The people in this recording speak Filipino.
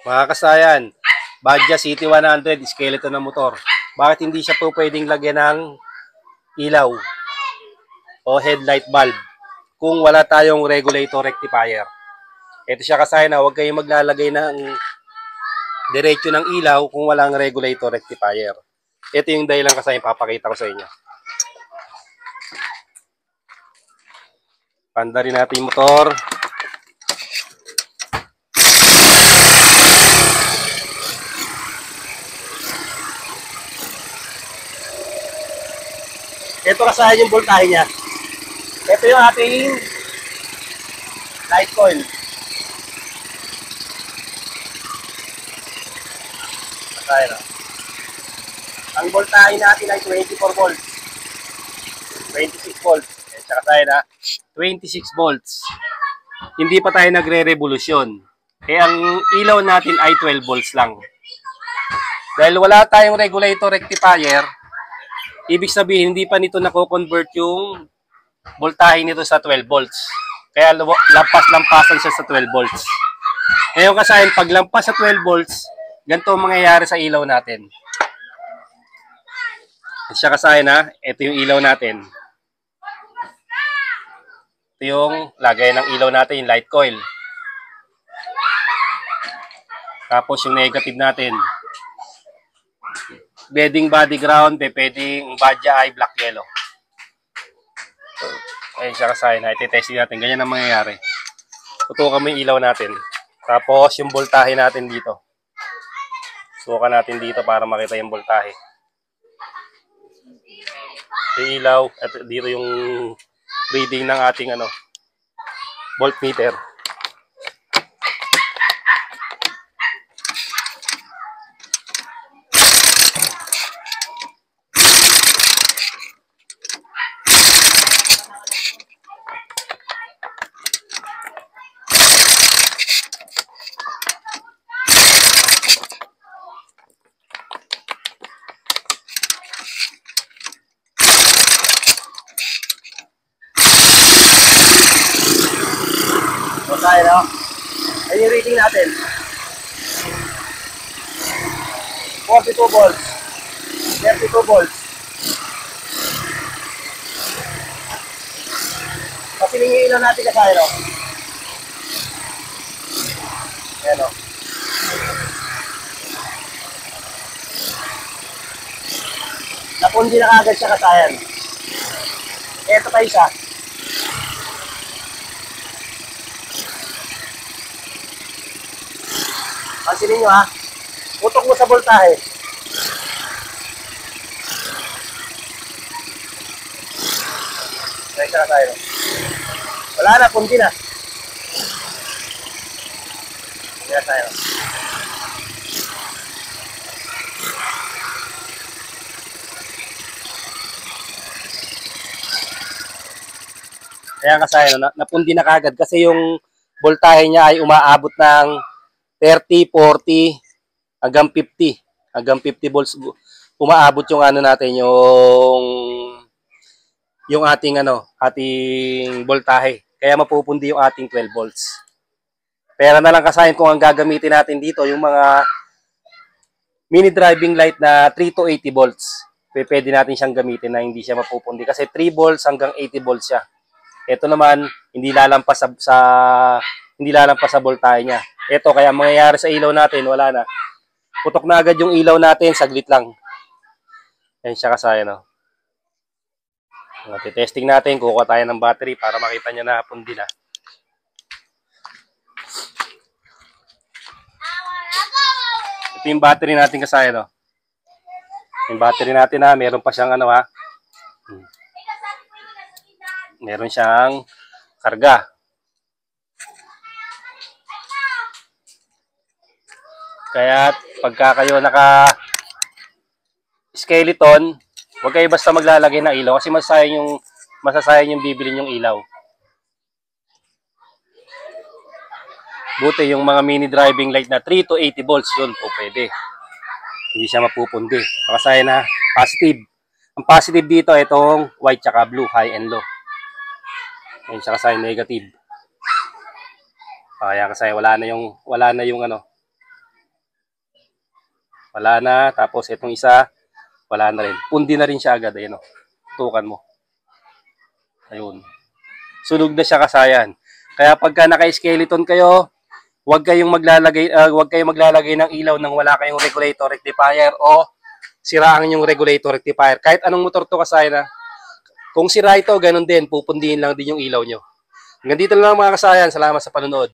Mga kasayan, Badja City 100, skeleton na motor. Bakit hindi siya po pwedeng lagyan ng ilaw o headlight bulb kung wala tayong regulator rectifier? Ito siya kasayan, huwag kayong maglalagay ng diretso ng ilaw kung walang regulator rectifier. Ito yung dahilan kasayan, papakita ko sa inyo. Panda rin natin yung motor. Ito kasayan yung voltahe niya. Ito yung ating light coil. Kasayan. Ang voltahe natin ay 24 volts. 26 volts. Ito kasayan ha. 26 volts. Hindi pa tayo nagre-revolusyon. Ang ilaw natin ay 12 volts lang. Dahil wala tayong regulator rectifier, ibig sabihin, hindi pa nito nako-convert yung voltahe nito sa 12 volts. Kaya lampas-lampasan siya sa 12 volts. Ngayon kasayan, pag lampas sa 12 volts, ganito ang mangyayari sa ilaw natin. Ito siya kasayan ha. Ito yung ilaw natin. Ito yung lagay ng ilaw natin, yung light coil. Tapos yung negative natin. Bedding body ground, pwedeng badya ay black yellow. So, ayun siya kasayan. Iti-testing natin. Ganyan ang mangyayari. Tutukan mo yung ilaw natin. Tapos yung voltahe natin dito. Sukan natin dito para makita yung voltahe. Yung ilaw. At dito yung reading ng ating voltmeter. Okay, no? Ayun yung reading natin. 42 volts. 32 volts. Pasilin yung ilaw natin kasi, no? Ayan, no? Napundi na kagad siya kasayan. Ito pa isa. Pansinin nyo ha. Putok mo sa voltahe. Try na tayo. Wala na, pundi na. Pundi na tayo. Kaya kasayan, napundi na kagad kasi yung voltahe niya ay umaabot ng 30, 40, hanggang 50. Hanggang 50 volts umaabot yung natin, yung ating ating voltahe. Kaya mapupundi yung ating 12 volts. Pera na lang kasayan kung ang gagamitin natin dito, yung mga mini driving light na 3 to 80 volts. Pwede natin siyang gamitin na hindi siya mapupundi kasi 3 volts hanggang 80 volts siya. Ito naman hindi lalampas sa voltahe niya. Ito kaya mangyayari sa ilaw natin, wala na. Putok na agad yung ilaw natin, saglit lang. Ayan siya kasayan, no. Testing natin, kukuha tayo ng battery para makita niyo na pundi na. Ito yung battery natin kasayan, no. Yung battery natin meron pa siyang meron siyang karga. Kaya pagka kayo naka-skeleton, huwag kayo basta maglalagay ng ilaw kasi masasayang yung bibilin yung ilaw. Buti yung mga mini driving light na 3 to 80 volts, yun po pwede. Hindi siya mapupundi. Makasaya na positive. Ang positive dito, itong white tsaka blue, high and low. Ayun siya kasaya negative. Kaya kasi wala na yung Wala na. Tapos itong isa, wala na rin. Pundi na rin siya agad. Ayun, oh. Tukan mo. Ayun. Sunog na siya kasayan. Kaya pagka naka-skeleton kayo, huwag kayong maglalagay ng ilaw nang wala kayong regulator rectifier o sira ang inyong regulator rectifier. Kahit anong motor to kasayan na, kung sira ito, ganun din, pupundihin lang din yung ilaw nyo. Hanggang dito lang mga kasayan. Salamat sa panonood.